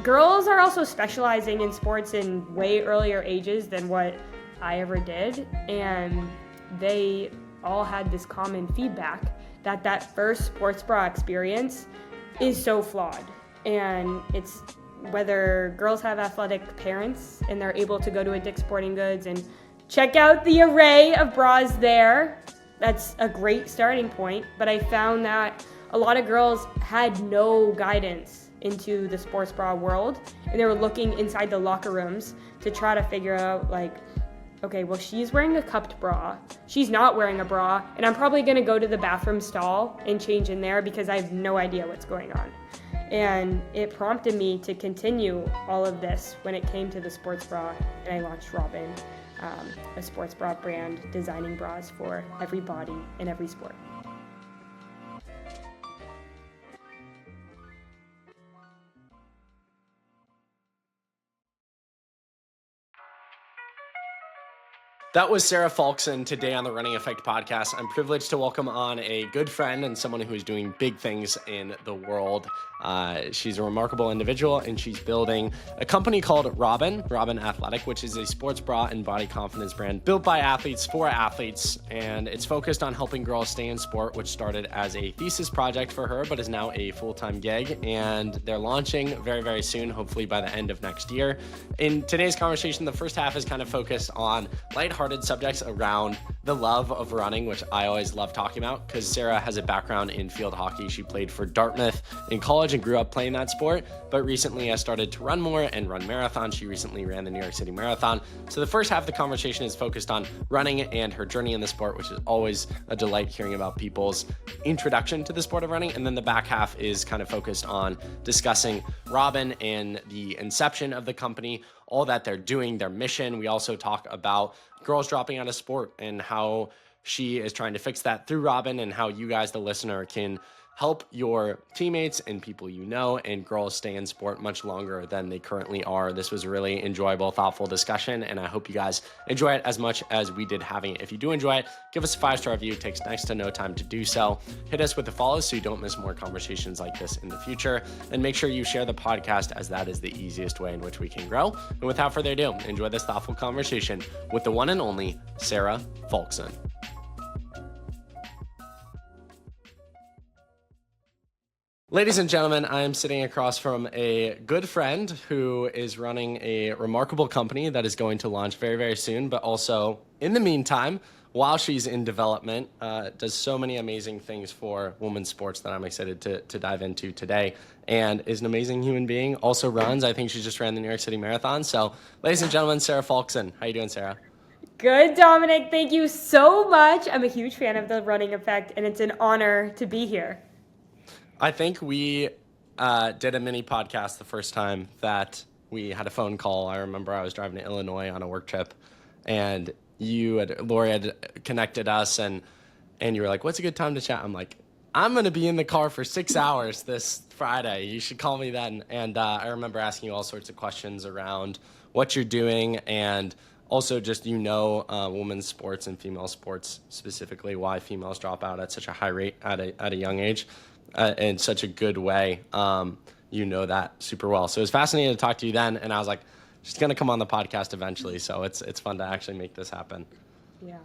girls are also specializing in sports in way earlier ages than what I ever did, and they all had this common feedback that first sports bra experience is so flawed. And it's whether girls have athletic parents and they're able to go to a Dick's Sporting Goods and check out the array of bras there, that's a great starting point. But I found that a lot of girls had no guidance into the sports bra world, and they were looking inside the locker rooms to try to figure out, like, okay, well, she's wearing a cupped bra, she's not wearing a bra, and I'm probably gonna go to the bathroom stall and change in there because I have no idea what's going on. And it prompted me to continue all of this when it came to the sports bra, and I launched Robyn, a sports bra brand designing bras for every body in every sport. That was Sara Falkson today on the Running Effect podcast. I'm privileged to welcome on a good friend and someone who is doing big things in the world. She's a remarkable individual, and she's building a company called Robyn Athletic, which is a sports bra and body confidence brand built by athletes for athletes. And it's focused on helping girls stay in sport, which started as a thesis project for her, but is now a full-time gig. And they're launching very, very soon, hopefully by the end of next year. In today's conversation, the first half is kind of focused on lighthearted subjects around the love of running, which I always love talking about because Sara has a background in field hockey. She played for Dartmouth in college and grew up playing that sport, but recently has started to run more and run marathons. She recently ran the New York City Marathon. So the first half of the conversation is focused on running and her journey in the sport, which is always a delight hearing about people's introduction to the sport of running. And then the back half is kind of focused on discussing Robyn and the inception of the company, all that they're doing, their mission. We also talk about girls dropping out of sport and how she is trying to fix that through Robyn, and how you guys, the listener, can help your teammates and people you know and girls stay in sport much longer than they currently are. This was a really enjoyable, thoughtful discussion, and I hope you guys enjoy it as much as we did having it. If you do enjoy it, give us a 5-star review. It takes next to no time to do so. Hit us with the follow so you don't miss more conversations like this in the future, and make sure you share the podcast, as that is the easiest way in which we can grow. And without further ado, enjoy this thoughtful conversation with the one and only Sara Falkson. Ladies and gentlemen, I am sitting across from a good friend who is running a remarkable company that is going to launch very, very soon, but also in the meantime, while she's in development, does so many amazing things for women's sports that I'm excited to dive into today, and is an amazing human being. Also runs. I think she just ran the New York City Marathon. So, ladies and gentlemen, Sara Falkson. How you doing, Sara? Good, Dominic. Thank you so much. I'm a huge fan of the Running Effect, and it's an honor to be here. I think we did a mini podcast the first time that we had a phone call. I remember I was driving to Illinois on a work trip, and Lori had connected us, and you were like, "What's a good time to chat?" I'm like, "I'm going to be in the car for 6 hours this Friday. You should call me then." And I remember asking you all sorts of questions around what you're doing, and also just, women's sports and female sports specifically, why females drop out at such a high rate at a young age. In such a good way. That super well. So it was fascinating to talk to you then, and I was like, she's going to come on the podcast eventually, so it's fun to actually make this happen. Yeah,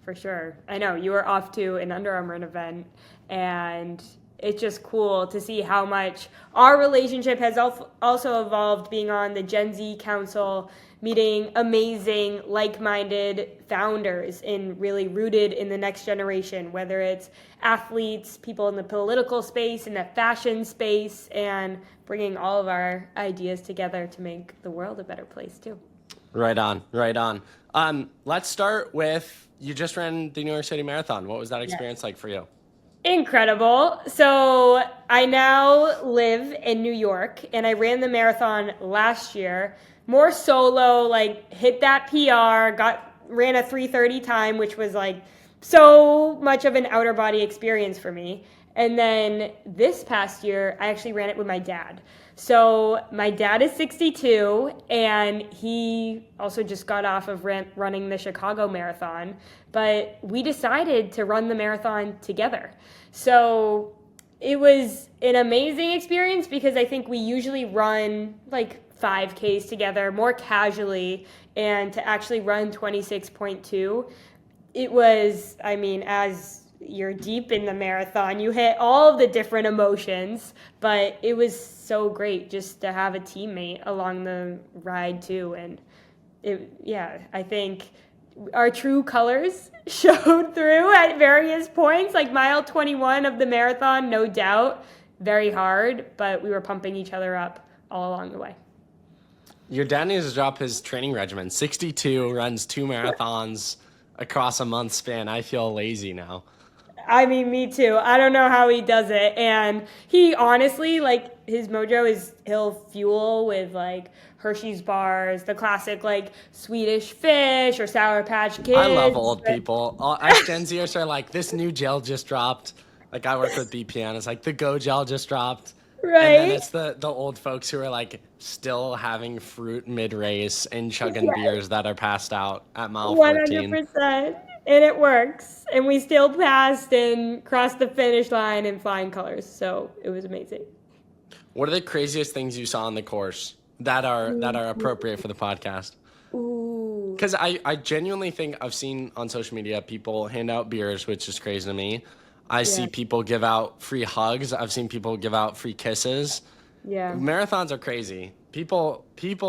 for sure. I know, you were off to an Under Armour event, and it's just cool to see how much our relationship has also evolved, being on the Gen Z Council, meeting amazing, like-minded founders and really rooted in the next generation, whether it's athletes, people in the political space, in the fashion space, and bringing all of our ideas together to make the world a better place too. Right on. Let's start with, you just ran the New York City Marathon. What was that experience like for you? Incredible. So I now live in New York, and I ran the marathon last year, more solo, hit that PR, ran a 3:30 time, which was so much of an outer body experience for me. And then this past year, I actually ran it with my dad. So my dad is 62, and he also just got off of running the Chicago Marathon, but we decided to run the marathon together. So It was an amazing experience because I think we usually run like 5Ks together more casually, and to actually run 26.2, it was, I mean, as you're deep in the marathon, you hit all of the different emotions, but it was so great just to have a teammate along the ride too. And I think our true colors showed through at various points, like mile 21 of the marathon, no doubt, very hard, but we were pumping each other up all along the way. Your dad needs to drop his training regimen. 62, runs 2 marathons across a month span. I feel lazy now. I mean, me too. I don't know how he does it. And he honestly, like, his mojo is he'll fuel with, like, Hershey's bars, the classic, like, Swedish Fish or Sour Patch Kids. I love old people. Us Gen Zers are like, this new gel just dropped. Like, I work with BPN. It's like, the Go gel just dropped. Right. And then it's the old folks who are, like, still having fruit mid-race and chugging beers that are passed out at mile 14. 100%. And it works. And we still passed and crossed the finish line in flying colors. So it was amazing. What are the craziest things you saw on the course that are appropriate for the podcast? Ooh. Because I genuinely think I've seen on social media people hand out beers, which is crazy to me. I see people give out free hugs. I've seen people give out free kisses. Yeah. Marathons are crazy. People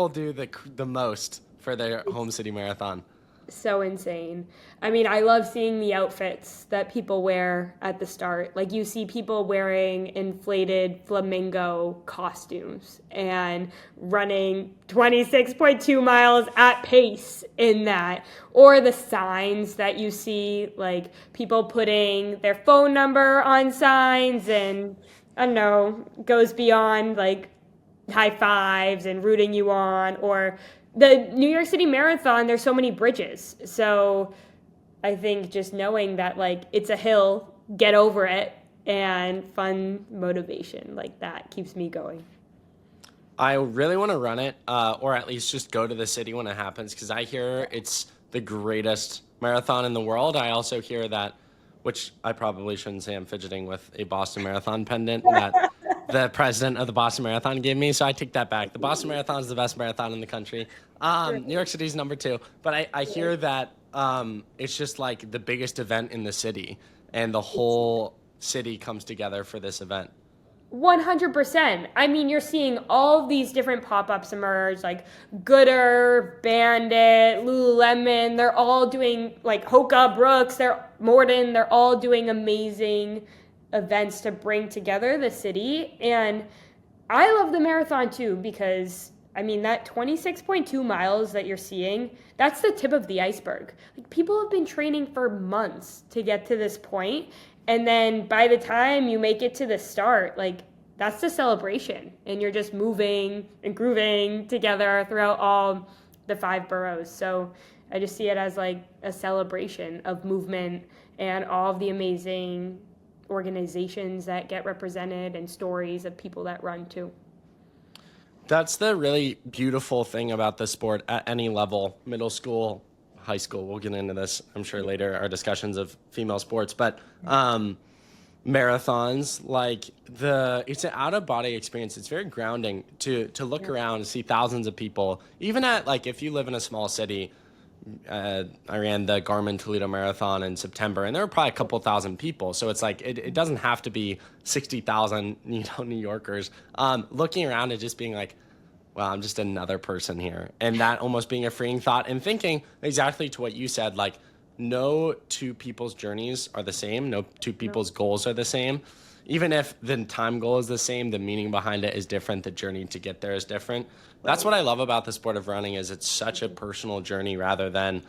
do the most for their home city marathon. So insane. I mean, I love seeing the outfits that people wear at the start. Like, you see people wearing inflated flamingo costumes and running 26.2 miles at pace in that. Or the signs that you see, like people putting their phone number on signs, and I don't know, goes beyond like high fives and rooting you on. Or the New York City Marathon, there's so many bridges. So I think just knowing that, like, it's a hill, get over it, and fun motivation like that keeps me going. I really want to run it, or at least just go to the city when it happens, because I hear it's the greatest marathon in the world. I also hear that, which I probably shouldn't say, I'm fidgeting with a Boston Marathon pendant that the president of the Boston Marathon gave me, so I take that back. The Boston Marathon is the best marathon in the country. New York City's number 2, but I hear that it's just like the biggest event in the city, and the whole city comes together for this event. 100%. I mean, you're seeing all of these different pop-ups emerge, like Gooder, Bandit, Lululemon. They're all doing, like, Hoka, Brooks, Morden. They're all doing amazing events to bring together the city. And I love the marathon too, because I mean, that 26.2 miles that you're seeing, that's the tip of the iceberg. Like, people have been training for months to get to this point, and then by the time you make it to the start, like, that's the celebration, and you're just moving and grooving together throughout all the 5 boroughs. So I just see it as like a celebration of movement and all of the amazing organizations that get represented and stories of people that run too. That's the really beautiful thing about the sport at any level, middle school, high school. We'll get into this, I'm sure, later, our discussions of female sports. But marathons, like, it's an out-of-body experience. It's very grounding to look around and see thousands of people. Even at, like, if you live in a small city, I ran the Garmin-Toledo Marathon in September, and there were probably a couple thousand people. So it's like, it doesn't have to be 60,000, New Yorkers. Looking around and just being like, wow, I'm just another person here. And that almost being a freeing thought, and thinking exactly to what you said, like, no 2 people's journeys are the same. No 2 people's goals are the same. Even if the time goal is the same, the meaning behind it is different. The journey to get there is different. That's what I love about the sport of running, is it's such a personal journey rather than,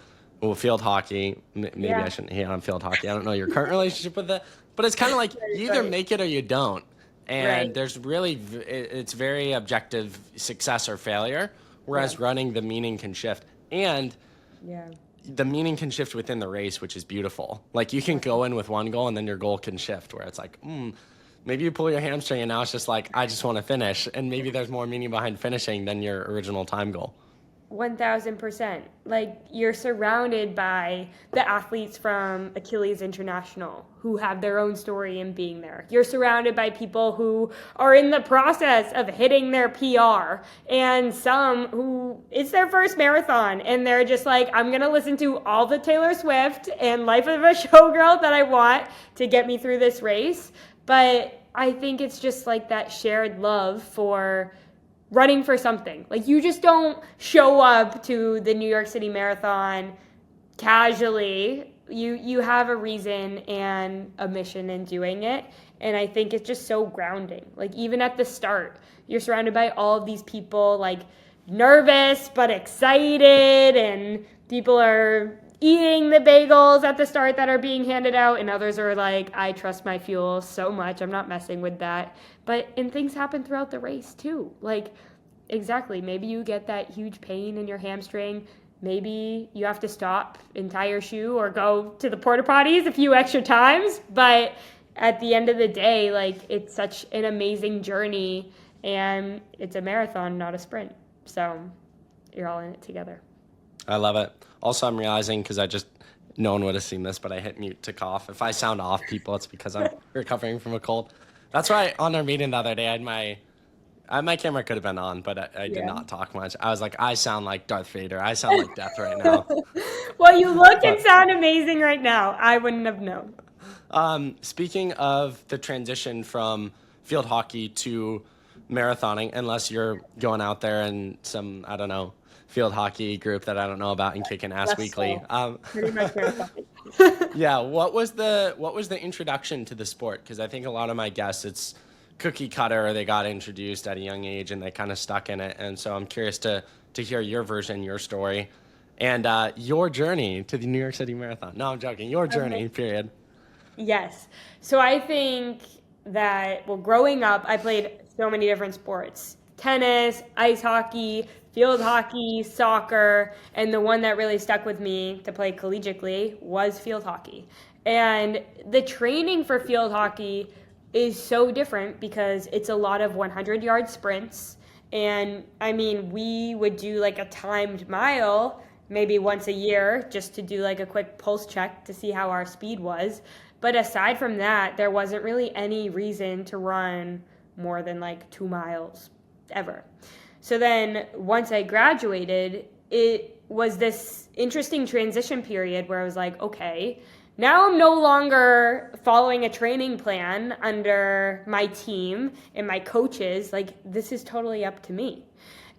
field hockey. Maybe I shouldn't hate on field hockey. I don't know your current relationship with it, but it's kind of like you either make it or you don't. And there's really, it's very objective, success or failure, whereas running, the meaning can shift. And the meaning can shift within the race, which is beautiful. Like, you can go in with one goal and then your goal can shift, where it's like, maybe you pull your hamstring and now it's just like, I just want to finish. And maybe there's more meaning behind finishing than your original time goal. 1000%. Like, you're surrounded by the athletes from Achilles International who have their own story in being there. You're surrounded by people who are in the process of hitting their PR, and some who it's their first marathon and they're just like, I'm going to listen to all the Taylor Swift and Life of a Showgirl that I want to get me through this race. But I think it's just like that shared love for running for something. Like, you just don't show up to the New York City Marathon casually. You have a reason and a mission in doing it. And I think it's just so grounding. Like, even at the start, you're surrounded by all of these people, like, nervous but excited, and people are eating the bagels at the start that are being handed out, and others are like, I trust my fuel so much, I'm not messing with that. And things happen throughout the race too. Like, exactly, maybe you get that huge pain in your hamstring, maybe you have to stop and tie your shoe or go to the porta potties a few extra times, but at the end of the day, like, it's such an amazing journey, and it's a marathon, not a sprint. So you're all in it together. I love it. Also, I'm realizing, because no one would have seen this, but I hit mute to cough. If I sound off, people, it's because I'm recovering from a cold. That's why on our meeting the other day, my camera could have been on, but I did not talk much. I was like, I sound like Darth Vader. I sound like death right now. Well, you look and sound amazing right now. I wouldn't have known. Speaking of the transition from field hockey to marathoning, unless you're going out there in some, I don't know, field hockey group that I don't know about and kicking ass weekly. Pretty much marathon. Yeah, what was the introduction to the sport? Because I think a lot of my guests, it's cookie cutter, or they got introduced at a young age and they kind of stuck in it. And so I'm curious to hear your version, your story, and your journey to the New York City Marathon. No, I'm joking. Your journey, period. Yes. So I think that, well, growing up, I played so many different sports: tennis, ice hockey, field hockey, soccer, and the one that really stuck with me to play collegiately was field hockey. And the training for field hockey is so different because it's a lot of 100-yard sprints. And I mean, we would do like a timed mile maybe once a year just to do like a quick pulse check to see how our speed was. But aside from that, there wasn't really any reason to run more than like 2 miles ever. So then once I graduated, it was this interesting transition period where I was like, okay, now I'm no longer following a training plan under my team and my coaches. Like, this is totally up to me.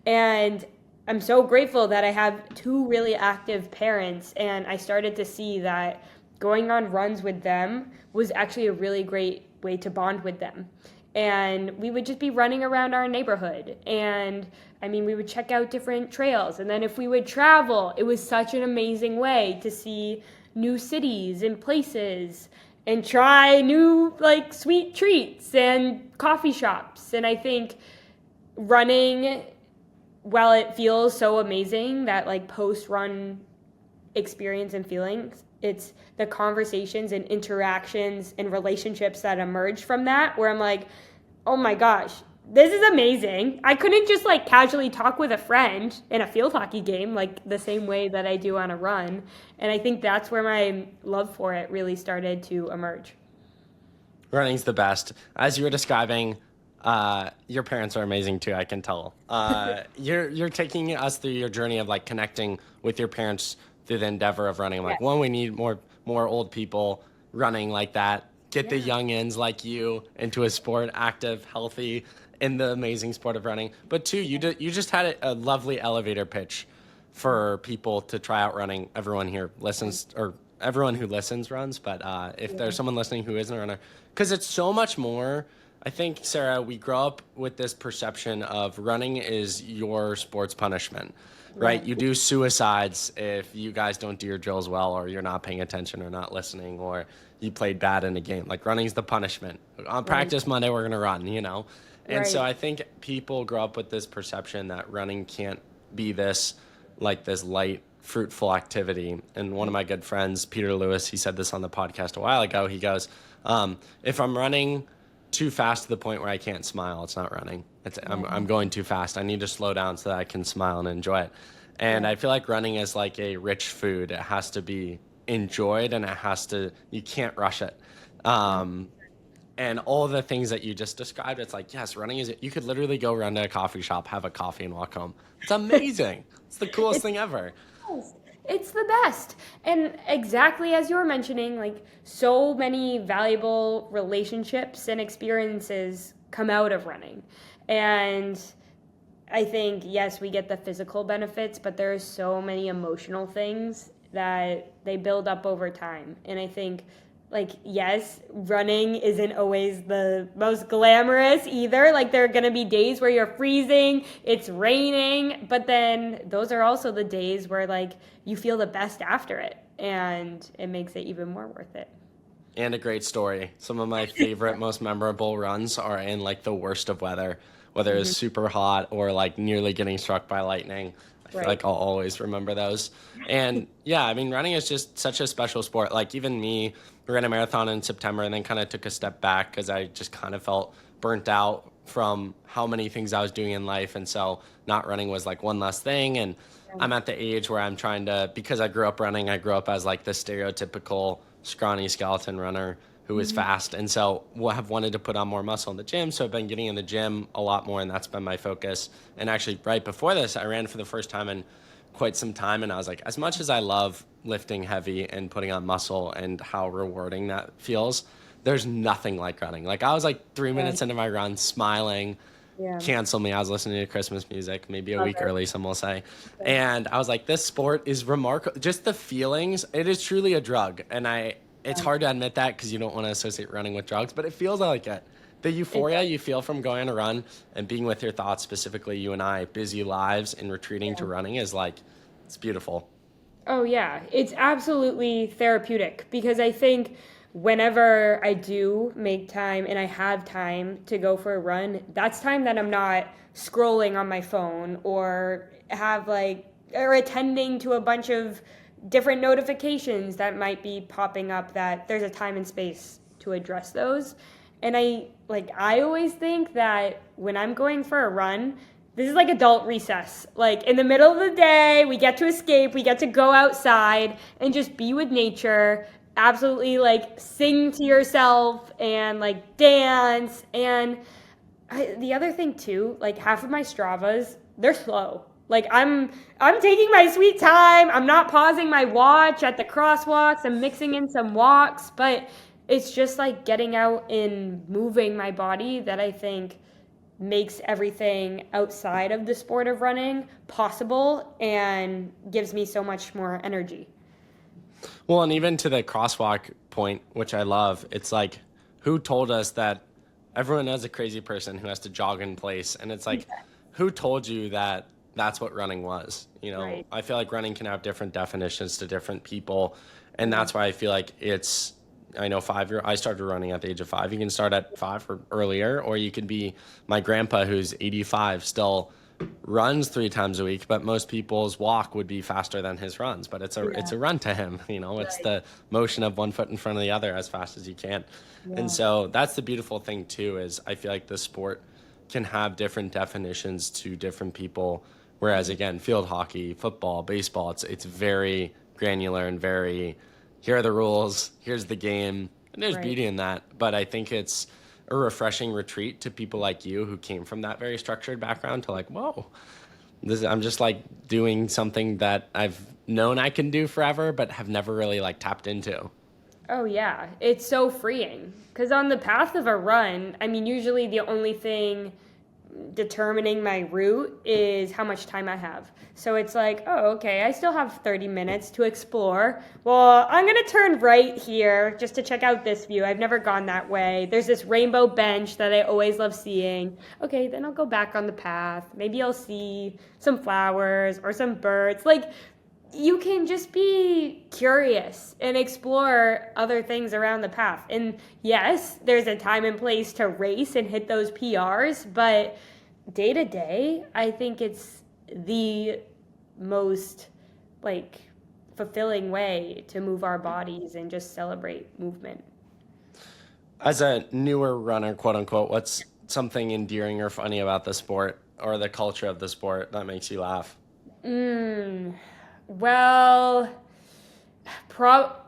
And I'm so grateful that I have 2 really active parents, and I started to see that going on runs with them was actually a really great way to bond with them. And we would just be running around our neighborhood. And I mean, we would check out different trails. And then if we would travel, it was such an amazing way to see new cities and places and try new, like, sweet treats and coffee shops. And I think running, while it feels so amazing, that like post-run experience and feelings, it's the conversations and interactions and relationships that emerge from that where I'm like, oh my gosh, this is amazing. I couldn't just like casually talk with a friend in a field hockey game like the same way that I do on a run. And I think that's where my love for it really started to emerge. Running's the best. As you were describing, your parents are amazing too, I can tell. You're taking us through your journey of like connecting with your parents through the endeavor of running. Like, one, we need more old people running like that. Get the youngins like you into a sport, active, healthy, in the amazing sport of running. But 2, you just had a lovely elevator pitch for people to try out running. Everyone here listens, or everyone who listens runs, but if there's someone listening who isn't a runner, because it's so much more. I think, Sara, we grow up with this perception of running is your sports punishment. Right? You do suicides if you guys don't do your drills well, or you're not paying attention, or not listening, or you played bad in a game. Like, running's the punishment. On practice Monday, we're going to run, you know? And so I think people grow up with this perception that running can't be this light, fruitful activity. And one of my good friends, Peter Lewis, he said this on the podcast a while ago. He goes, if I'm running too fast to the point where I can't smile, it's not running. I'm going too fast. I need to slow down so that I can smile and enjoy it. And I feel like running is like a rich food. It has to be enjoyed, and you can't rush it. And all the things that you just described, it's like, yes, running is, you could literally go run to a coffee shop, have a coffee, and walk home. It's amazing. It's the coolest thing ever. It's the best. And exactly as you were mentioning, like so many valuable relationships and experiences come out of running. And I think, yes, we get the physical benefits, but there are so many emotional things that they build up over time. And I think, like, yes, running isn't always the most glamorous either. Like, there are going to be days where you're freezing, it's raining, but then those are also the days where, like, you feel the best after it, and it makes it even more worth it. And a great story. Some of my favorite, most memorable runs are in, like, the worst of weather, whether it's super hot or, like, nearly getting struck by lightning. I feel like I'll always remember those. And yeah, I mean, running is just such a special sport. Like, even me, we ran a marathon in September and then kind of took a step back because I just kind of felt burnt out from how many things I was doing in life. And so not running was like one less thing. And I'm at the age where I'm trying to, because I grew up running, I grew up as like the stereotypical scrawny skeleton runner who is fast. And so have wanted to put on more muscle in the gym. So I've been getting in the gym a lot more, and that's been my focus. And actually right before this, I ran for the first time in quite some time. And I was like, as much as I love lifting heavy and putting on muscle and how rewarding that feels, there's nothing like running. Like, I was like 3 minutes into my run smiling, cancel me. I was listening to Christmas music, maybe a week early, some will say. And I was like, this sport is remarkable. Just the feelings, it is truly a drug. And it's hard to admit that because you don't want to associate running with drugs, but it feels like it. The euphoria you feel from going on a run and being with your thoughts, specifically you and I, busy lives, and retreating to running is like, it's beautiful. Oh, yeah. It's absolutely therapeutic because I think whenever I do make time and I have time to go for a run, that's time that I'm not scrolling on my phone or attending to a bunch of different notifications that might be popping up, that there's a time and space to address those. And I always think that when I'm going for a run, this is like adult recess. Like, in the middle of the day, we get to escape, we get to go outside and just be with nature, absolutely like sing to yourself and like dance. And the other thing too, like half of my Stravas, they're slow. Like, I'm taking my sweet time. I'm not pausing my watch at the crosswalks. I'm mixing in some walks, but it's just like getting out and moving my body that I think makes everything outside of the sport of running possible and gives me so much more energy. Well, and even to the crosswalk point, which I love, it's like, who told us that everyone knows a crazy person who has to jog in place? And it's like, who told you that that's what running was? You know, Right. I feel like running can have different definitions to different people. And that's why I feel like I know I started running at the age of 5. You can start at 5 or earlier, or you could be my grandpa who's 85, still runs 3 times a week, but most people's walk would be faster than his runs. But it's a run to him, you know, it's the motion of one foot in front of the other as fast as you can. And so that's the beautiful thing too, is I feel like the sport can have different definitions to different people. Whereas again, field hockey, football, baseball, it's very granular and very, here are the rules, here's the game, and there's beauty in that. But I think it's a refreshing retreat to people like you who came from that very structured background to like, whoa, I'm just like doing something that I've known I can do forever, but have never really like tapped into. Oh, yeah. It's so freeing. Because on the path of a run, I mean, usually the only thing determining my route is how much time I have. So it's like, oh, okay, I still have 30 minutes to explore. Well, I'm going to turn right here just to check out this view. I've never gone that way. There's this rainbow bench that I always love seeing. Okay, then I'll go back on the path. Maybe I'll see some flowers or some birds. Like, you can just be curious and explore other things around the path. And yes, there's a time and place to race and hit those PRs, but day to day, I think it's the most like fulfilling way to move our bodies and just celebrate movement. As a newer runner, quote unquote, what's something endearing or funny about the sport or the culture of the sport that makes you laugh? Well,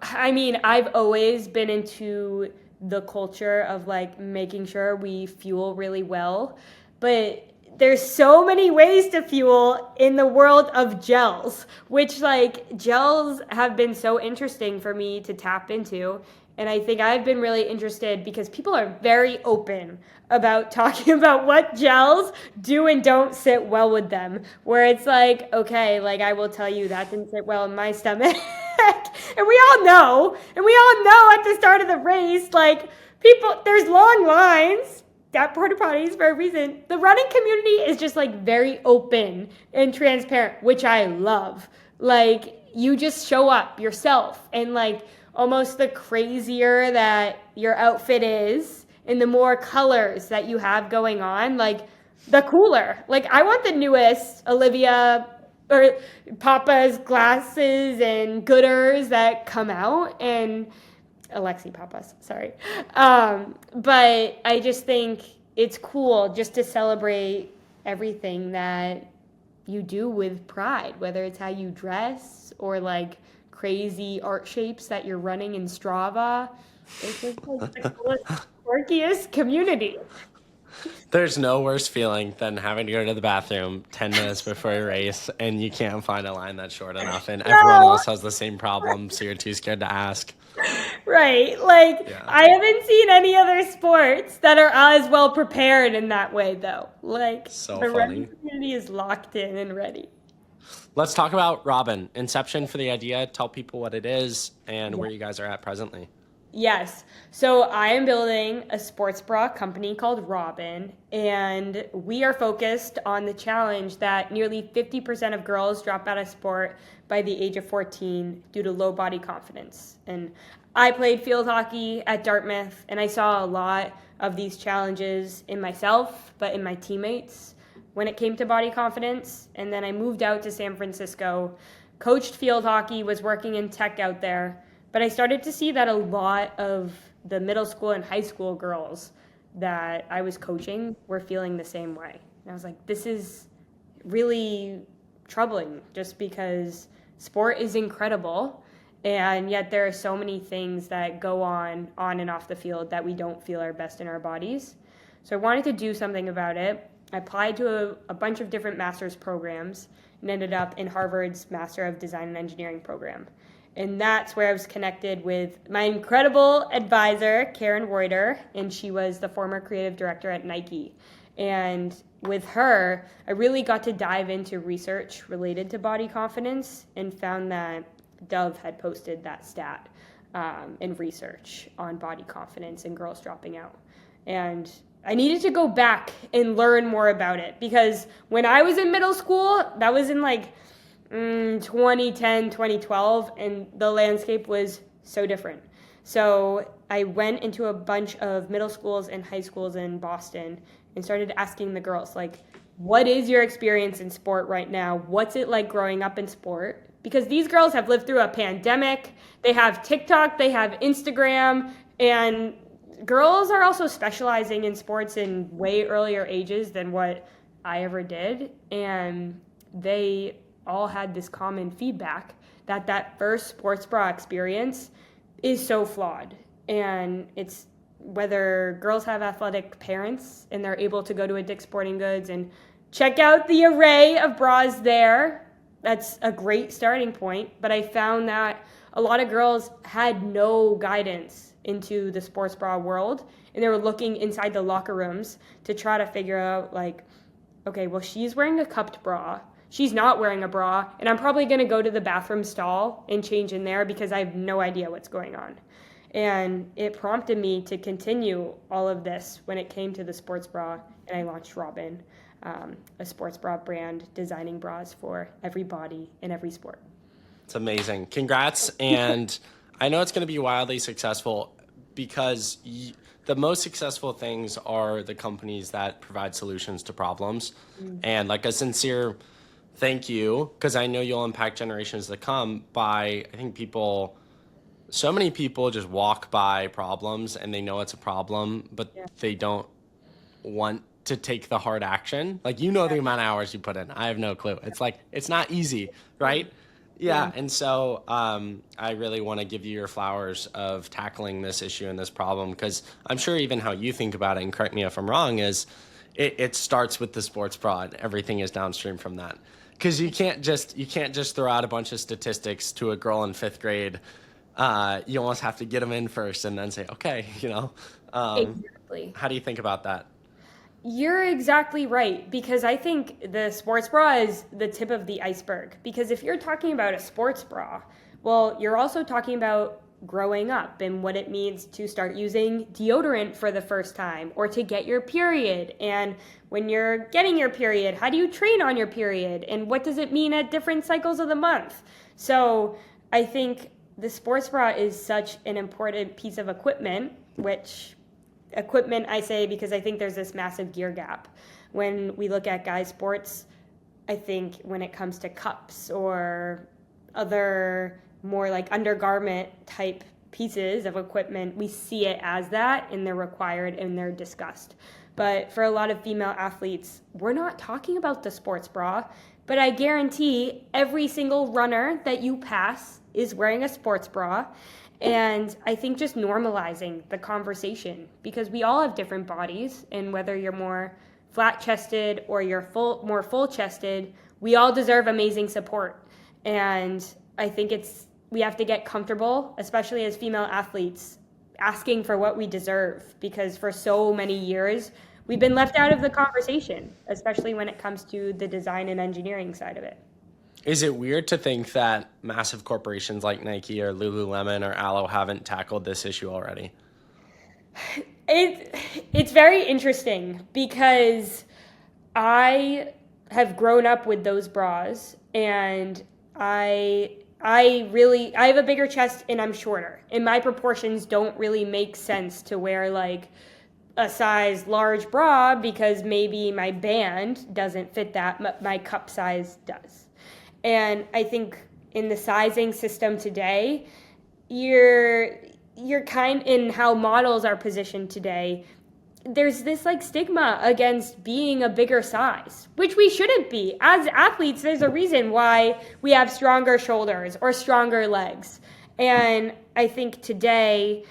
I mean, I've always been into the culture of like making sure we fuel really well, but there's so many ways to fuel in the world of gels, which like gels have been so interesting for me to tap into. And I think I've been really interested because people are very open about talking about what gels do and don't sit well with them. Where it's like, okay, like I will tell you that didn't sit well in my stomach. And we all know at the start of the race, like people, there's long lines at porta potties for a reason. The running community is just like very open and transparent, which I love. Like you just show up yourself, and like almost the crazier that your outfit is and the more colors that you have going on, like the cooler. Like I want the newest Olivia or Papa's glasses and gooders that come out, and Alexi Papas, sorry. But I just think it's cool just to celebrate everything that you do with pride, whether it's how you dress or like crazy art shapes that you're running in Strava. It's just like the coolest, quirkiest community. There's no worse feeling than having to go to the bathroom 10 minutes before a race and you can't find a line that's short enough, and everyone No. else has the same problem, so you're too scared to ask. Right. Like, Yeah. I haven't seen any other sports that are as well prepared in that way, though. Like, So the running funny. community is locked in and ready. Let's talk about Robyn. Inception for the idea. Tell people what it is and Yeah. where you guys are at presently. Yes. So I am building a sports bra company called Robyn, and we are focused on the challenge that nearly 50% of girls drop out of sport by the age of 14 due to low body confidence. And I played field hockey at Dartmouth, and I saw a lot of these challenges in myself, but in my teammates when it came to body confidence. And then I moved out to San Francisco, coached field hockey, was working in tech out there. But I started to see that a lot of the middle school and high school girls that I was coaching were feeling the same way. And I was like, this is really troubling, just because sport is incredible, and yet there are so many things that go on and off the field that we don't feel our best in our bodies. So I wanted to do something about it. I applied to a bunch of different master's programs and ended up in Harvard's Master of Design and Engineering program. And that's where I was connected with my incredible advisor, Karen Reuter, and she was the former creative director at Nike. And with her, I really got to dive into research related to body confidence and found that Dove had posted that stat in research on body confidence and girls dropping out. And I needed to go back and learn more about it, because when I was in middle school, that was in like 2010, 2012, and the landscape was so different. So I went into a bunch of middle schools and high schools in Boston and started asking the girls, like, what is your experience in sport right now? What's it like growing up in sport? Because these girls have lived through a pandemic, they have TikTok, they have Instagram, and girls are also specializing in sports in way earlier ages than what I ever did. And they all had this common feedback that first sports bra experience is so flawed. And it's whether girls have athletic parents and they're able to go to a Dick's Sporting Goods and check out the array of bras there. That's a great starting point. But I found that a lot of girls had no guidance into the sports bra world, and they were looking inside the locker rooms to try to figure out, like, okay, well, she's wearing a cupped bra, she's not wearing a bra, and I'm probably going to go to the bathroom stall and change in there because I have no idea what's going on. And it prompted me to continue all of this when it came to the sports bra, and I launched Robyn, a sports bra brand designing bras for every body in every sport. It's amazing. Congrats. And I know it's going to be wildly successful, because the most successful things are the companies that provide solutions to problems. And like a sincere thank you, because I know you'll impact generations to come by, I think so many people just walk by problems and they know it's a problem, but they don't want to take the hard action. Like, the amount of hours you put in. I have no clue. It's like, it's not easy, right? Yeah. And so I really want to give you your flowers of tackling this issue and this problem, because I'm sure even how you think about it, and correct me if I'm wrong, is it starts with the sports bra and everything is downstream from that. Because you can't just throw out a bunch of statistics to a girl in 5th grade. You almost have to get them in first and then say, okay, Exactly. How do you think about that? You're exactly right, because I think the sports bra is the tip of the iceberg. Because if you're talking about a sports bra, well, you're also talking about growing up and what it means to start using deodorant for the first time, or to get your period. And when you're getting your period, how do you train on your period? And what does it mean at different cycles of the month? So I think the sports bra is such an important piece of equipment, which equipment I say because I think there's this massive gear gap. When we look at guys' sports, I think when it comes to cups or other more like undergarment type pieces of equipment, we see it as that, and they're required and they're discussed. But for a lot of female athletes, we're not talking about the sports bra, but I guarantee every single runner that you pass is wearing a sports bra. And I think just normalizing the conversation, because we all have different bodies, and whether you're more flat-chested or you're more full-chested, we all deserve amazing support. And I think we have to get comfortable, especially as female athletes, asking for what we deserve, because for so many years, we've been left out of the conversation, especially when it comes to the design and engineering side of it. Is it weird to think that massive corporations like Nike or Lululemon or Alo haven't tackled this issue already? It's very interesting, because I have grown up with those bras, and I have a bigger chest and I'm shorter, and my proportions don't really make sense to wear like a size large bra, because maybe my band doesn't fit that, my cup size does. And I think in the sizing system today, you're kind in how models are positioned today, there's this like stigma against being a bigger size, which we shouldn't be. As athletes, there's a reason why we have stronger shoulders or stronger legs. And I think today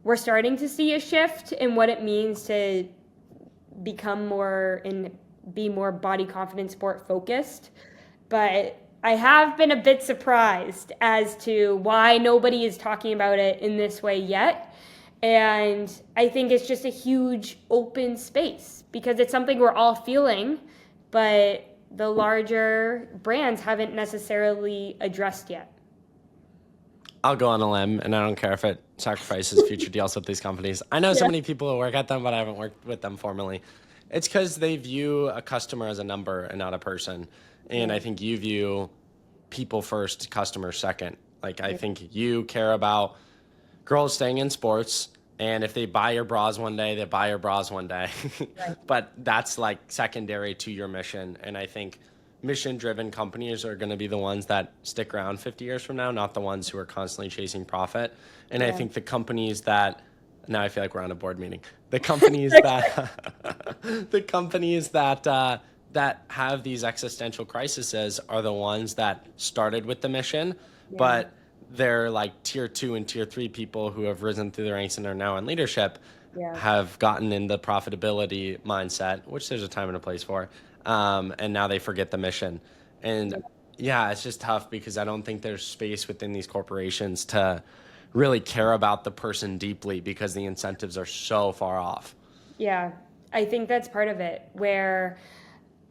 we're starting to see a shift in what it means to become more and be more body confident, sport focused. But I have been a bit surprised as to why nobody is talking about it in this way yet. And I think it's just a huge open space, because it's something we're all feeling, but the larger brands haven't necessarily addressed yet. I'll go on a limb, and I don't care if it sacrifices future deals with these companies. I know so many people who work at them, but I haven't worked with them formally. It's because they view a customer as a number and not a person. And I think you view people first, customer second. Like, I think you care about girls staying in sports, and if they buy your bras one day, they buy your bras one day. Right. But that's like secondary to your mission. And I think mission-driven companies are going to be the ones that stick around 50 years from now, not the ones who are constantly chasing profit. And I think the companies that, now I feel like we're on a board meeting, the companies that have these existential crises are the ones that started with the mission, but they're like tier 2 and tier 3 people who have risen through the ranks and are now in leadership, have gotten in the profitability mindset, which there's a time and a place for, and now they forget the mission. And it's just tough, because I don't think there's space within these corporations to really care about the person deeply, because the incentives are so far off. Yeah, I think that's part of it, where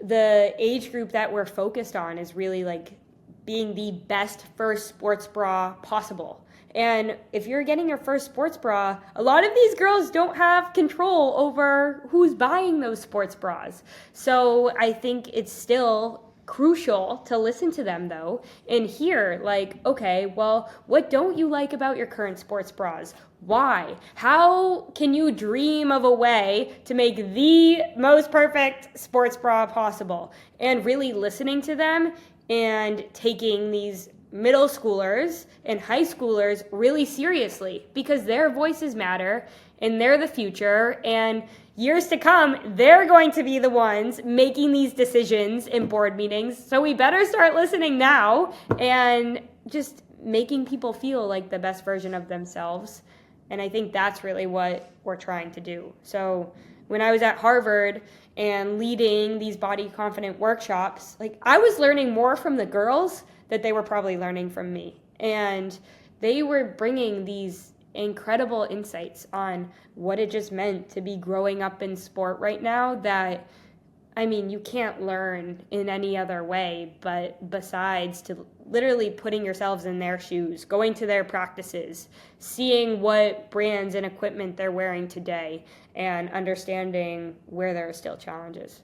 the age group that we're focused on is really like being the best first sports bra possible. And if you're getting your first sports bra, a lot of these girls don't have control over who's buying those sports bras. So I think it's still crucial to listen to them though, and hear like, okay, well, what don't you like about your current sports bras? Why? How can you dream of a way to make the most perfect sports bra possible? And really listening to them and taking these middle schoolers and high schoolers really seriously, because their voices matter and they're the future, and years to come, they're going to be the ones making these decisions in board meetings. So we better start listening now and just making people feel like the best version of themselves. And I think that's really what we're trying to do. So when I was at Harvard and leading these body confident workshops, like I was learning more from the girls that they were probably learning from me. And they were bringing these incredible insights on what it just meant to be growing up in sport right now that, I mean, you can't learn in any other way but besides to literally putting yourselves in their shoes, going to their practices, seeing what brands and equipment they're wearing today, and understanding where there are still challenges.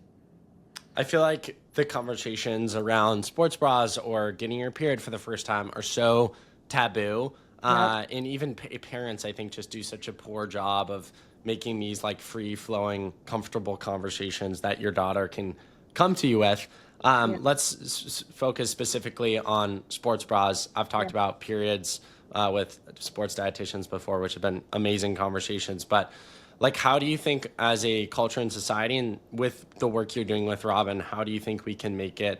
I feel like the conversations around sports bras or getting your period for the first time are so taboo. Yep. And even parents, I think, just do such a poor job of making these like free-flowing, comfortable conversations that your daughter can come to you with. Let's focus specifically on sports bras. I've talked about periods with sports dietitians before, which have been amazing conversations. But like, how do you think as a culture and society, and with the work you're doing with Robyn, how do you think we can make it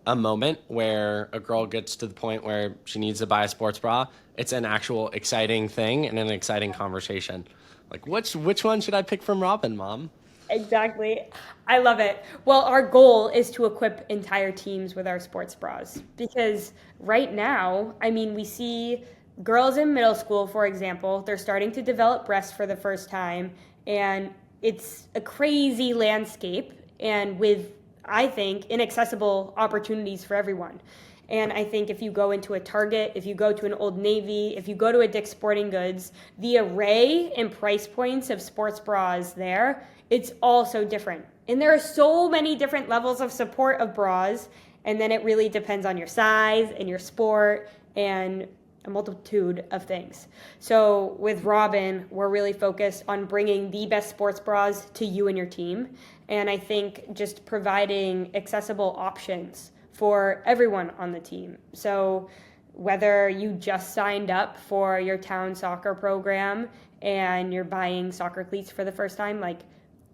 a moment where a girl gets to the point where she needs to buy a sports bra? It's an actual exciting thing and an exciting conversation. Like, which one should I pick from Robyn, Mom? Exactly. I love it. Well, our goal is to equip entire teams with our sports bras because right now, I mean, we see girls in middle school, for example, they're starting to develop breasts for the first time, and it's a crazy landscape and with, I think, inaccessible opportunities for everyone. And I think if you go into a Target, if you go to an Old Navy, if you go to a Dick's Sporting Goods, the array and price points of sports bras there, it's all so different. And there are so many different levels of support of bras, and then it really depends on your size and your sport and a multitude of things. So with Robyn, we're really focused on bringing the best sports bras to you and your team. And I think just providing accessible options for everyone on the team. So whether you just signed up for your town soccer program and you're buying soccer cleats for the first time, like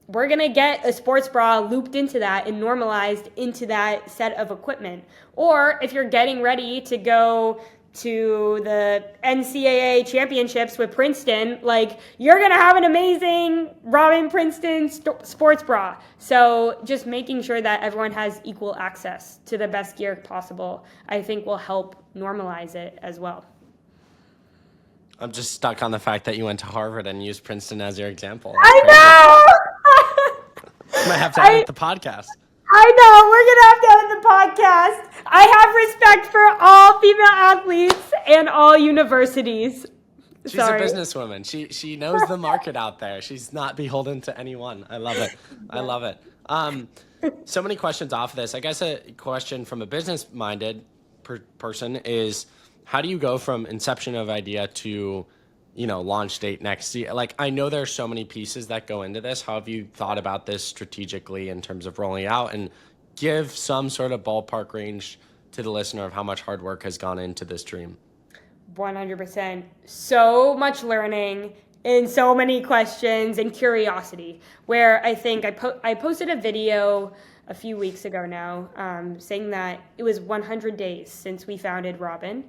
we're going to get a sports bra looped into that and normalized into that set of equipment. Or if you're getting ready to go to the NCAA championships with Princeton, like you're going to have an amazing Robyn Princeton sports bra. So just making sure that everyone has equal access to the best gear possible, I think will help normalize it as well. I'm just stuck on the fact that you went to Harvard and used Princeton as your example. I know! You might have to edit the podcast. I know, we're going to have to end the podcast. I have respect for all female athletes and all universities. She's a businesswoman. She knows the market out there. She's not beholden to anyone. I love it. I love it. So many questions off of this. I guess a question from a business-minded person is, how do you go from inception of idea to, launch date next year? Like, I know there's so many pieces that go into this. How have you thought about this strategically in terms of rolling out, and give some sort of ballpark range to the listener of how much hard work has gone into this dream? 100%. So much learning and so many questions and curiosity, where I think I posted a video a few weeks ago now saying that it was 100 days since we founded Robyn.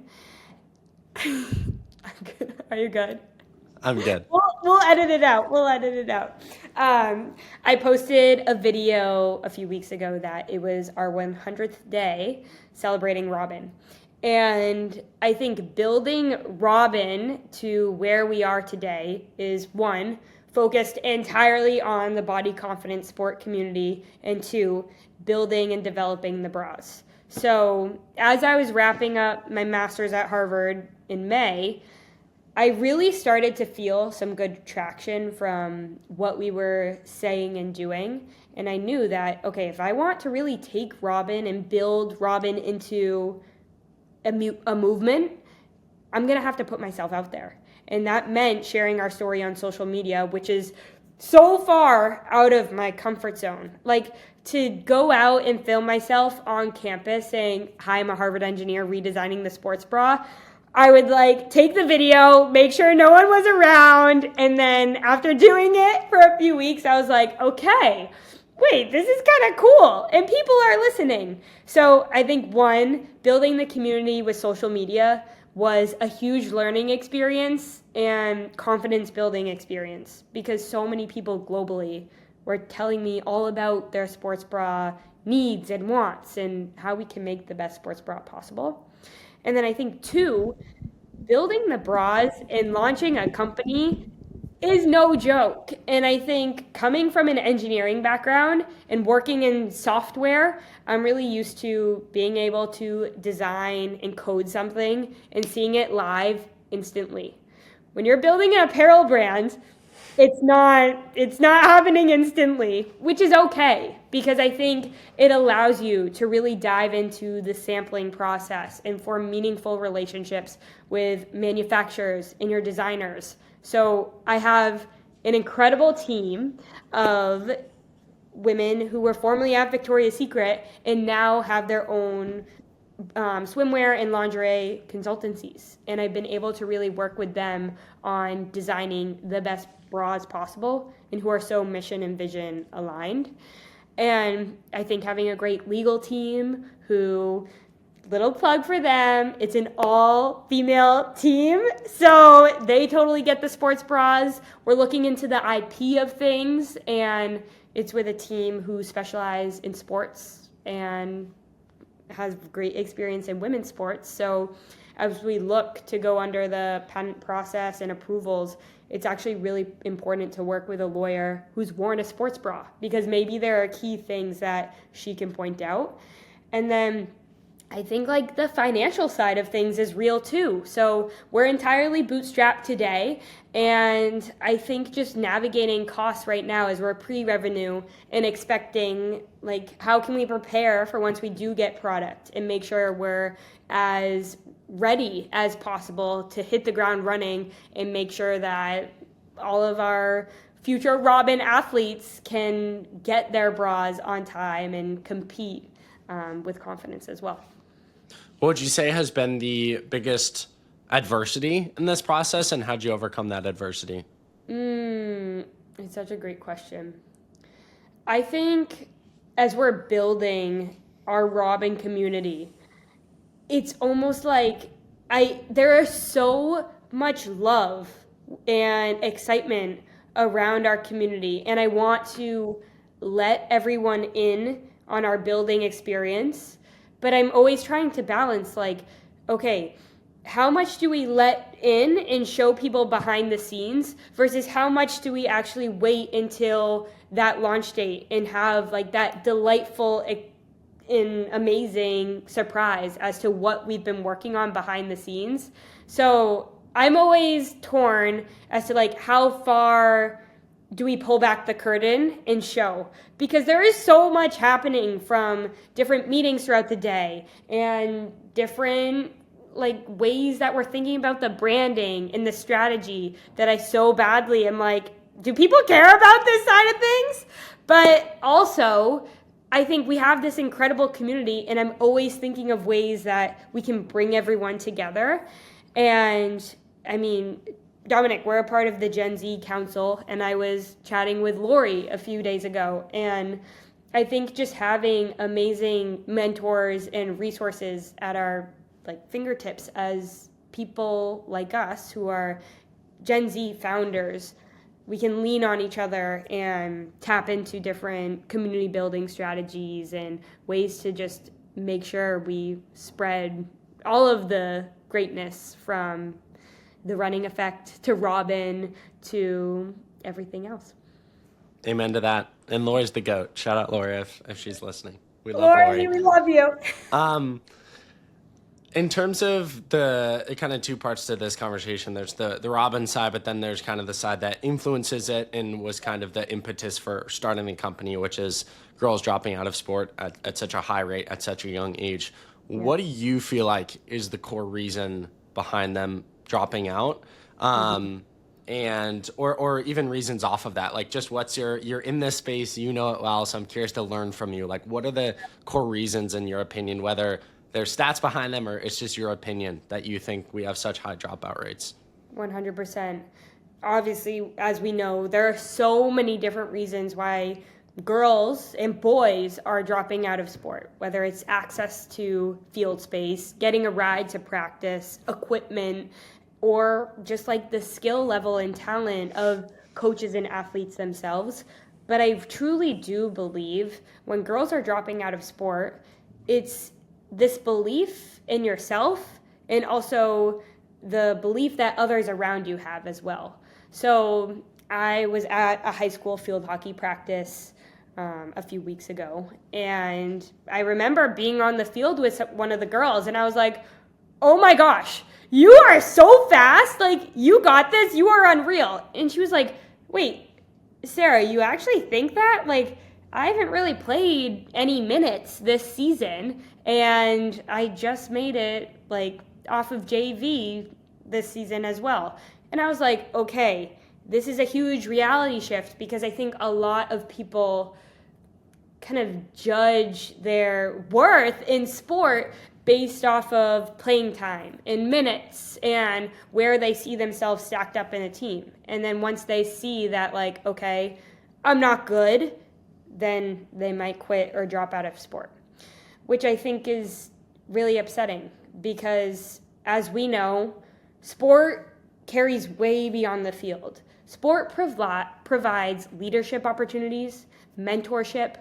Are you good? I'm good. We'll edit it out. I posted a video a few weeks ago that it was our 100th day celebrating Robyn. And I think building Robyn to where we are today is, one, focused entirely on the body confident sport community, and two, building and developing the bras. So as I was wrapping up my master's at Harvard in May, I really started to feel some good traction from what we were saying and doing. And I knew that, okay, if I want to really take Robyn and build Robyn into a movement, I'm going to have to put myself out there. And that meant sharing our story on social media, which is so far out of my comfort zone. Like, to go out and film myself on campus saying, hi, I'm a Harvard engineer redesigning the sports bra, I would like take the video, make sure no one was around, and then after doing it for a few weeks, I was like, okay, wait, this is kind of cool, and people are listening. So I think one, building the community with social media was a huge learning experience and confidence building experience, because so many people globally were telling me all about their sports bra needs and wants and how we can make the best sports bra possible. And then I think two, building the bras and launching a company is no joke. And I think coming from an engineering background and working in software, I'm really used to being able to design and code something and seeing it live instantly. When you're building an apparel brand, it's not happening instantly, which is okay, because I think it allows you to really dive into the sampling process and form meaningful relationships with manufacturers and your designers. So I have an incredible team of women who were formerly at Victoria's Secret and now have their own swimwear and lingerie consultancies. And I've been able to really work with them on designing the best bras possible and who are so mission and vision aligned. And I think having a great legal team who, little plug for them, it's an all-female team, so they totally get the sports bras. We're looking into the IP of things, and it's with a team who specialize in sports and has great experience in women's sports. So as we look to go under the patent process and approvals, it's actually really important to work with a lawyer who's worn a sports bra, because maybe there are key things that she can point out. And then I think like the financial side of things is real too. So we're entirely bootstrapped today. And I think just navigating costs right now as we're pre-revenue and expecting like how can we prepare for once we do get product and make sure we're as ready as possible to hit the ground running and make sure that all of our future Robyn athletes can get their bras on time and compete with confidence as well. What would you say has been the biggest adversity in this process, and how'd you overcome that adversity? It's such a great question. I think as we're building our Robyn community, it's almost like there is so much love and excitement around our community, and I want to let everyone in on our building experience, but I'm always trying to balance like, okay, how much do we let in and show people behind the scenes versus how much do we actually wait until that launch date and have like that delightful and amazing surprise as to what we've been working on behind the scenes. So I'm always torn as to like how far do we pull back the curtain and show, because there is so much happening from different meetings throughout the day and different like ways that we're thinking about the branding and the strategy that I so badly am like, do people care about this side of things? But also I think we have this incredible community, and I'm always thinking of ways that we can bring everyone together. And I mean, Dominic, we're a part of the Gen Z Council, and I was chatting with Lori a few days ago, and I think just having amazing mentors and resources at our like fingertips as people like us who are Gen Z founders, we can lean on each other and tap into different community building strategies and ways to just make sure we spread all of the greatness from the running effect to Robyn to everything else. Amen to that. And Lori's the GOAT. Shout out Lori if she's listening. We love Lori, Lori. we love you. In terms of the kind of two parts to this conversation, there's the Robyn side, but then there's kind of the side that influences it and was kind of the impetus for starting the company, which is girls dropping out of sport at such a high rate at such a young age. Yeah. What do you feel like is the core reason behind them dropping out? And or even reasons off of that, like just what's you're in this space, you know it well, so I'm curious to learn from you. Like, what are the core reasons in your opinion, whether there's stats behind them, or it's just your opinion that you think we have such high dropout rates? 100%. Obviously, as we know, there are so many different reasons why girls and boys are dropping out of sport, whether it's access to field space, getting a ride to practice, equipment, or just like the skill level and talent of coaches and athletes themselves. But I truly do believe when girls are dropping out of sport, it's this belief in yourself and also the belief that others around you have as well. So I was at a high school field hockey practice a few weeks ago, and I remember being on the field with one of the girls, and I was like, oh my gosh, you are so fast, like, you got this, you are unreal. And she was like, wait, Sarah, you actually think that? Like, I haven't really played any minutes this season, and I just made it, like, off of JV this season as well. And I was like, okay, this is a huge reality shift, because I think a lot of people kind of judge their worth in sport based off of playing time and minutes and where they see themselves stacked up in a team. And then once they see that, like, okay, I'm not good, then they might quit or drop out of sport, which I think is really upsetting, because as we know, sport carries way beyond the field. Sport provides leadership opportunities, mentorship,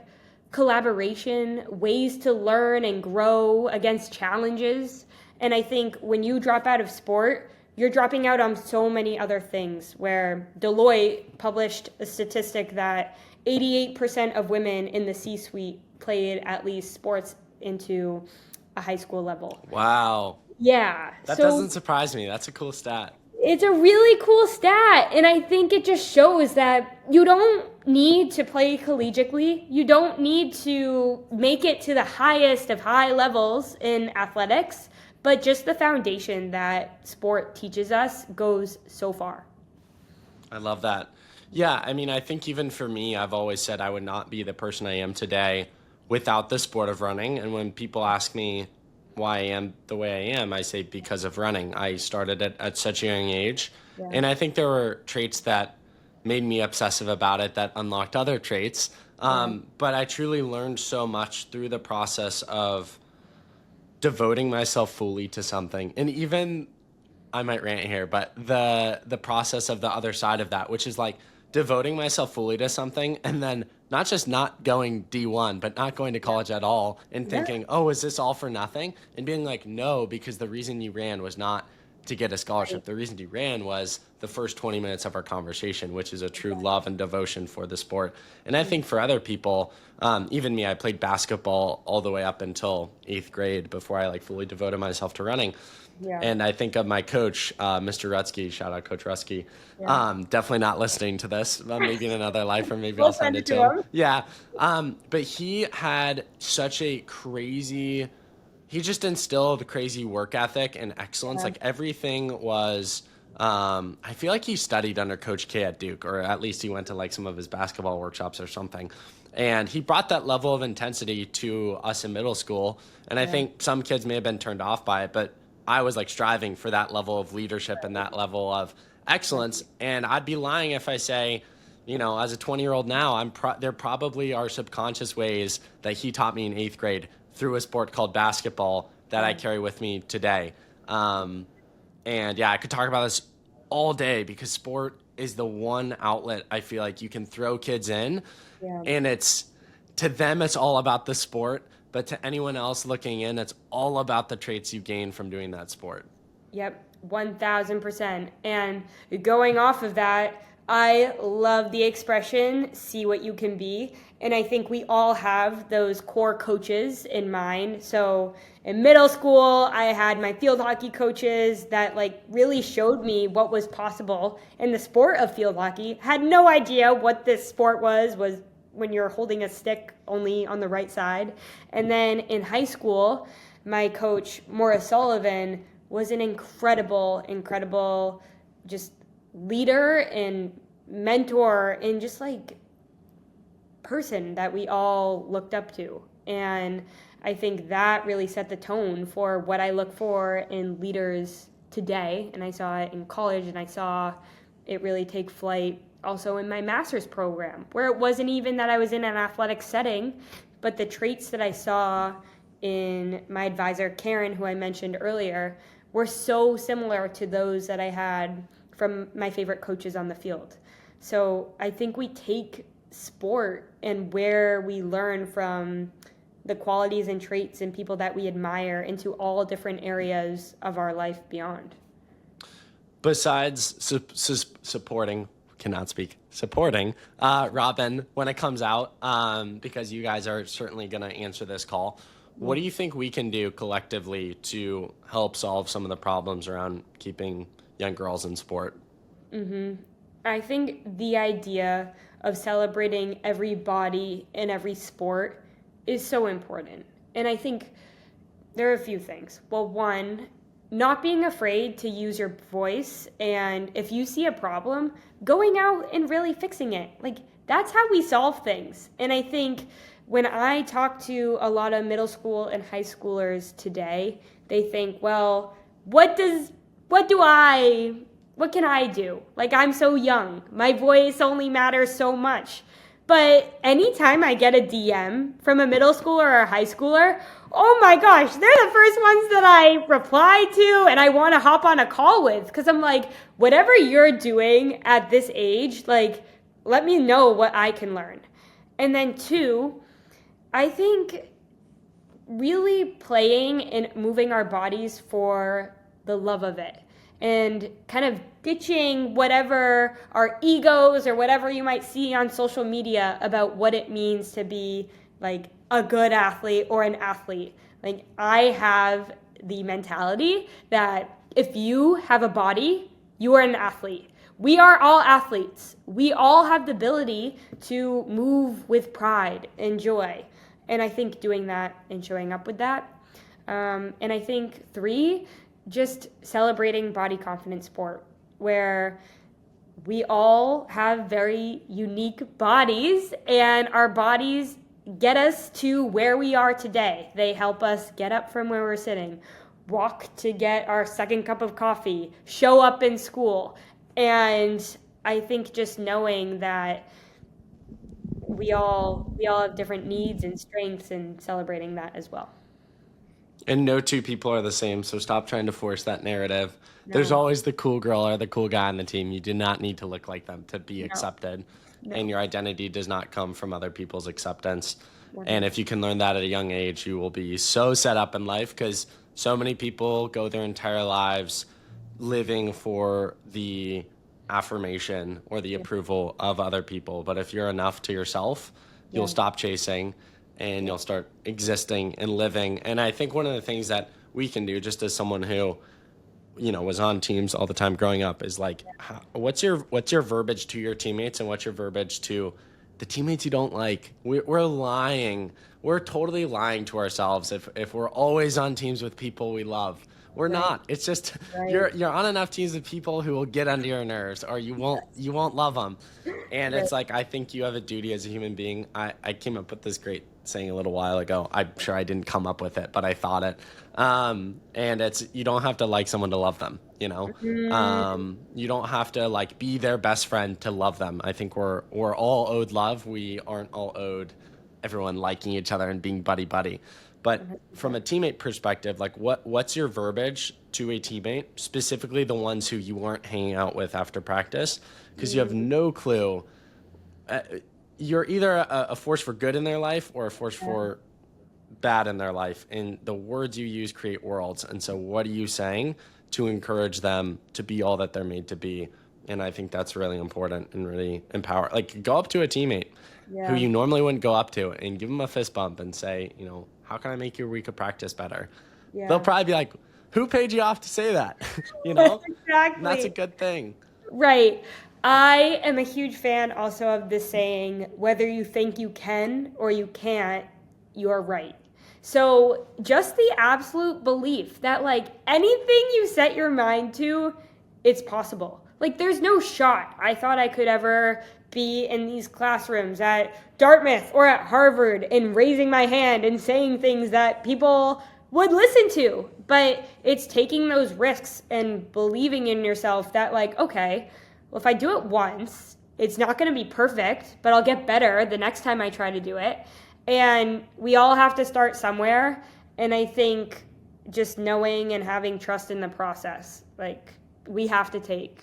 collaboration, ways to learn and grow against challenges. And I think when you drop out of sport, you're dropping out on so many other things, where Deloitte published a statistic that 88% of women in the C-suite played at least sports into a high school level. Wow. Yeah. That doesn't surprise me. That's a cool stat. It's a really cool stat, and I think it just shows that you don't need to play collegiately. You don't need to make it to the highest of high levels in athletics, but just the foundation that sport teaches us goes so far. I love that. Yeah, I mean, I think even for me, I've always said I would not be the person I am today without the sport of running. And when people ask me why I am the way I am, I say because of running. I started at such a young age. Yeah. And I think there were traits that made me obsessive about it that unlocked other traits. But I truly learned so much through the process of devoting myself fully to something. And even, I might rant here, but the process of the other side of that, which is like devoting myself fully to something and then not just not going D1, but not going to college at all and thinking, oh, is this all for nothing? And being like, no, because the reason you ran was not to get a scholarship. The reason you ran was the first 20 minutes of our conversation, which is a true love and devotion for the sport. And I think for other people, even me, I played basketball all the way up until 8th grade before I fully devoted myself to running. Yeah. And I think of my coach, Mr. Rutsky, shout out Coach Rutsky, definitely not listening to this, maybe in another life, or maybe I'll send it to him. Yeah. But he had such a crazy, he just instilled crazy work ethic and excellence. Like everything was, I feel like he studied under Coach K at Duke, or at least he went to some of his basketball workshops or something. And he brought that level of intensity to us in middle school. And I think some kids may have been turned off by it, but I was striving for that level of leadership and that level of excellence. And I'd be lying if I say, as a 20-year-old now, there probably are subconscious ways that he taught me in 8th grade through a sport called basketball that I carry with me today. And yeah, I could talk about this all day because sport is the one outlet I feel like you can throw kids in. Yeah. And to them, it's all about the sport. But to anyone else looking in, it's all about the traits you gain from doing that sport. Yep, 1,000%. And going off of that, I love the expression, see what you can be. And I think we all have those core coaches in mind. So in middle school, I had my field hockey coaches that really showed me what was possible in the sport of field hockey. Had no idea what this sport was when you're holding a stick only on the right side. And then in high school, my coach, Maura Sullivan, was an incredible just leader and mentor and just person that we all looked up to. And I think that really set the tone for what I look for in leaders today. And I saw it in college, and I saw it really take flight also in my master's program, where it wasn't even that I was in an athletic setting, but the traits that I saw in my advisor, Karen, who I mentioned earlier, were so similar to those that I had from my favorite coaches on the field. So I think we take sport and where we learn from the qualities and traits and people that we admire into all different areas of our life beyond. Besides supporting Robyn when it comes out, because you guys are certainly going to answer this call, what do you think we can do collectively to help solve some of the problems around keeping young girls in sport? I think the idea of celebrating every body in every sport is so important. And I think there are a few things. Well, one, not being afraid to use your voice, and if you see a problem, going out and really fixing it. Like, that's how we solve things. And I think when I talk to a lot of middle school and high schoolers today, they think, well, what can I do? Like, I'm so young. My voice only matters so much. But anytime I get a DM from a middle schooler or a high schooler, oh my gosh, they're the first ones that I reply to and I want to hop on a call with, because I'm like, whatever you're doing at this age, like, let me know what I can learn. And then two, I think really playing and moving our bodies for the love of it, and kind of ditching whatever our egos or whatever you might see on social media about what it means to be like a good athlete or an athlete. Like, I have the mentality that if you have a body, you are an athlete. We are all athletes. We all have the ability to move with pride and joy. And I think doing that and showing up with that. And I think three, just celebrating body confidence sport, where we all have very unique bodies, and our bodies get us to where we are today. They help us get up from where we're sitting, walk to get our second cup of coffee, show up in school. And I think just knowing that we all have different needs and strengths, and celebrating that as well. And no two people are the same, so stop trying to force that narrative. No. There's always the cool girl or the cool guy on the team. You do not need to look like them to be accepted. No. And your identity does not come from other people's acceptance. 100%. And if you can learn that at a young age, you will be so set up in life, because so many people go their entire lives living for the affirmation or the approval of other people. But if you're enough to yourself, you'll stop chasing, and you'll start existing and living. And I think one of the things that we can do, just as someone who, was on teams all the time growing up, is like, what's your verbiage to your teammates, and what's your verbiage to the teammates you don't like? We're lying. We're totally lying to ourselves if we're always on teams with people we love. We're not. It's just you're on enough teams with people who will get under your nerves, or you won't love them. And it's like, I think you have a duty as a human being. I came up with this great saying a little while ago. I'm sure I didn't come up with it, but I thought it. And it's, you don't have to like someone to love them. You don't have to like be their best friend to love them. I think we're all owed love. We aren't all owed everyone liking each other and being buddy. But from a teammate perspective, like what's your verbiage to a teammate, specifically the ones who you weren't hanging out with after practice, because you have no clue. You're either a force for good in their life or a force for bad in their life. And the words you use create worlds. And so what are you saying to encourage them to be all that they're made to be? And I think that's really important and really empower. Like, go up to a teammate who you normally wouldn't go up to and give them a fist bump and say, how can I make your week of practice better? Yeah. They'll probably be like, who paid you off to say that? Exactly. That's a good thing. Right. I am a huge fan also of the saying, whether you think you can or you can't, you're right. So just the absolute belief that like anything you set your mind to, it's possible. Like, there's no shot I thought I could ever be in these classrooms at Dartmouth or at Harvard and raising my hand and saying things that people would listen to. But it's taking those risks and believing in yourself that, like, okay, well, if I do it once, it's not going to be perfect, but I'll get better the next time I try to do it. And we all have to start somewhere. And I think just knowing and having trust in the process, like, we have to take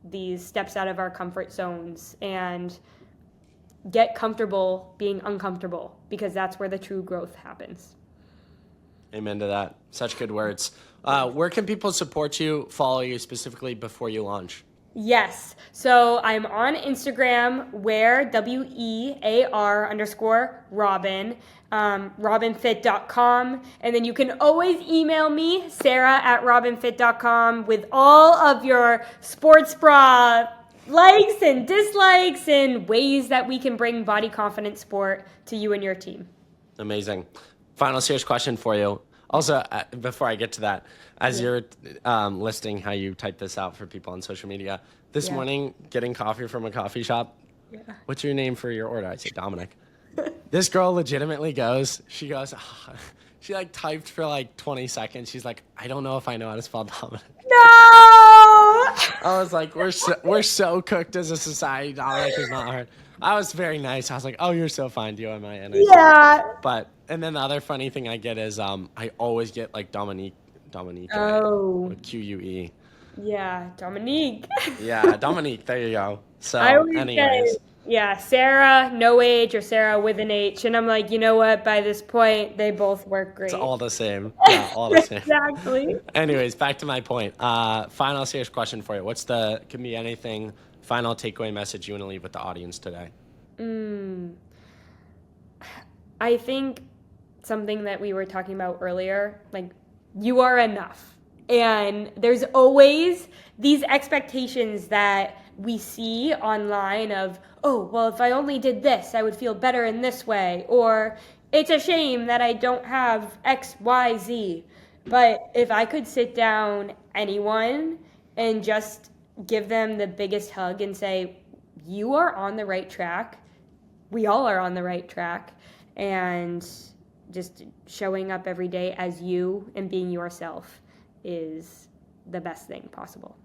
these steps out of our comfort zones and get comfortable being uncomfortable, because that's where the true growth happens. Amen to that. Such good words. Where can people support you, follow you specifically before you launch? Yes. So I'm on Instagram, WEAR_Robyn, robynfit.com. And then you can always email me, Sara@robynfit.com, with all of your sports bra likes and dislikes and ways that we can bring body confidence sport to you and your team. Amazing. Final serious question for you. Also, before I get to that, as you're listing how you type this out for people on social media, this morning, getting coffee from a coffee shop, what's your name for your order? I say Dominic. This girl legitimately she goes, she like typed for like 20 seconds. She's like, I don't know if I know how to spell Dominic. No! I was like, we're so cooked as a society. Dominic is not hard. I was very nice. I was like, oh, you're so fine, D-O-M-I-N. But, and then the other funny thing I get is I always get like Dominique, with Q-U-E. Yeah, Dominique. Yeah, Dominique, there you go. So, I always anyways. say, Sarah, no H, or Sarah with an H. And I'm like, you know what? By this point, they both work great. It's all the same. Yeah, all the same. Exactly. Anyways, back to my point. Final serious question for you. Can be anything, final takeaway message you want to leave with the audience today? I think something that we were talking about earlier, like, you are enough. And there's always these expectations that we see online of, oh, well, if I only did this, I would feel better in this way. Or it's a shame that I don't have X, Y, Z. But if I could sit down anyone and just give them the biggest hug and say, you are on the right track. We all are on the right track. And just showing up every day as you and being yourself is the best thing possible.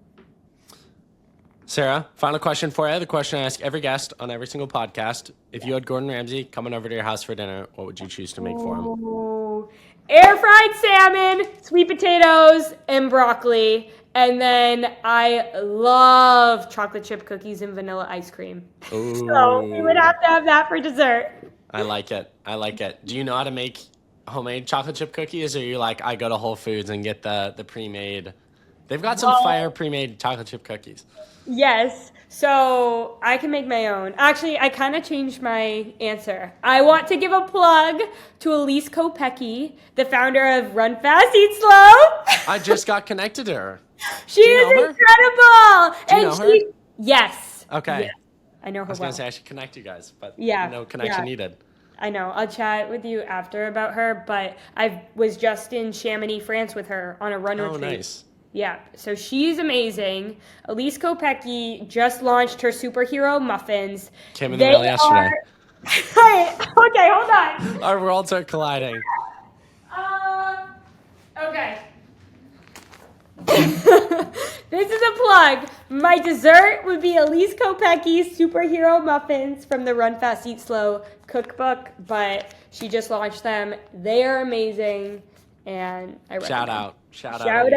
Sara, final question for you. The question I ask every guest on every single podcast. If you had Gordon Ramsay coming over to your house for dinner, what would you choose to make for him? Ooh. Air fried salmon, sweet potatoes, and broccoli. And then I love chocolate chip cookies and vanilla ice cream. Ooh. So we would have to have that for dessert. I like it. Do you know how to make homemade chocolate chip cookies, or are you like, I go to Whole Foods and get the pre-made? They've got some fire pre-made chocolate chip cookies. Yes. So I can make my own. Actually, I kind of changed my answer. I want to give a plug to Elise Kopecky, the founder of Run Fast, Eat Slow. I just got connected to her. She is incredible. Do you know her? Yes. Okay. Yes. I know her well. I was going to say I should connect you guys, but no connection needed. I know. I'll chat with you after about her, but I was just in Chamonix, France with her on a run retreat. Oh, nice. Yeah, so she's amazing. Elise Kopecky just launched her superhero muffins. Came in the mail yesterday. Okay, hold on. Our worlds are colliding. Okay. This is a plug. My dessert would be Elise Kopecky's superhero muffins from the Run Fast Eat Slow cookbook, but she just launched them. They are amazing, and I recommend. Shout out.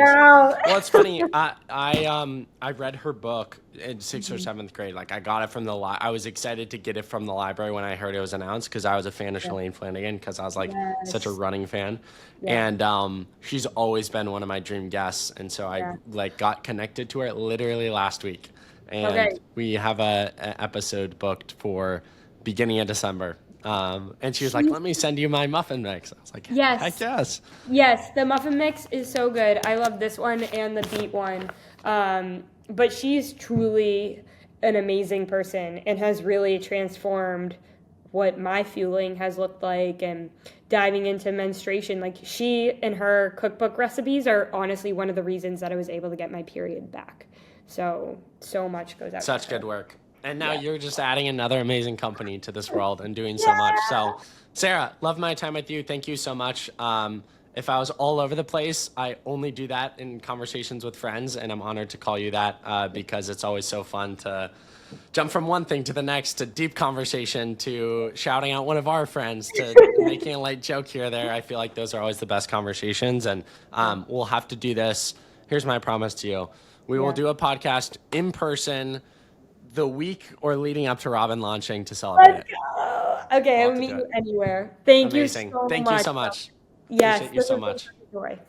Well, it's funny. I read her book in 6th or 7th grade. Like, I got it from I was excited to get it from the library when I heard it was announced, because I was a fan of Shalane Flanagan, because I was like such a running fan. Yeah. And she's always been one of my dream guests, and so I got connected to her literally last week, and we have a episode booked for beginning of December. And she was like, let me send you my muffin mix. I was like, yes. Heck yes. Yes, the muffin mix is so good. I love this one and the beet one. But she's truly an amazing person and has really transformed what my fueling has looked like, and diving into menstruation. Like, she and her cookbook recipes are honestly one of the reasons that I was able to get my period back. So much goes out. Such good work. And now Yeah. you're just adding another amazing company to this world and doing so much. So, Sara, love my time with you. Thank you so much. If I was all over the place, I only do that in conversations with friends, and I'm honored to call you that because it's always so fun to jump from one thing to the next, to deep conversation, to shouting out one of our friends, to making a light joke here or there. I feel like those are always the best conversations, and we'll have to do this. Here's my promise to you. We will do a podcast in person the week or leading up to Robyn launching to celebrate Let's it. go. Okay, We'll I'll have to meet do you it. anywhere. Thank you Amazing. so Thank you much. so much. Yes, Appreciate you this so was much. such a joy.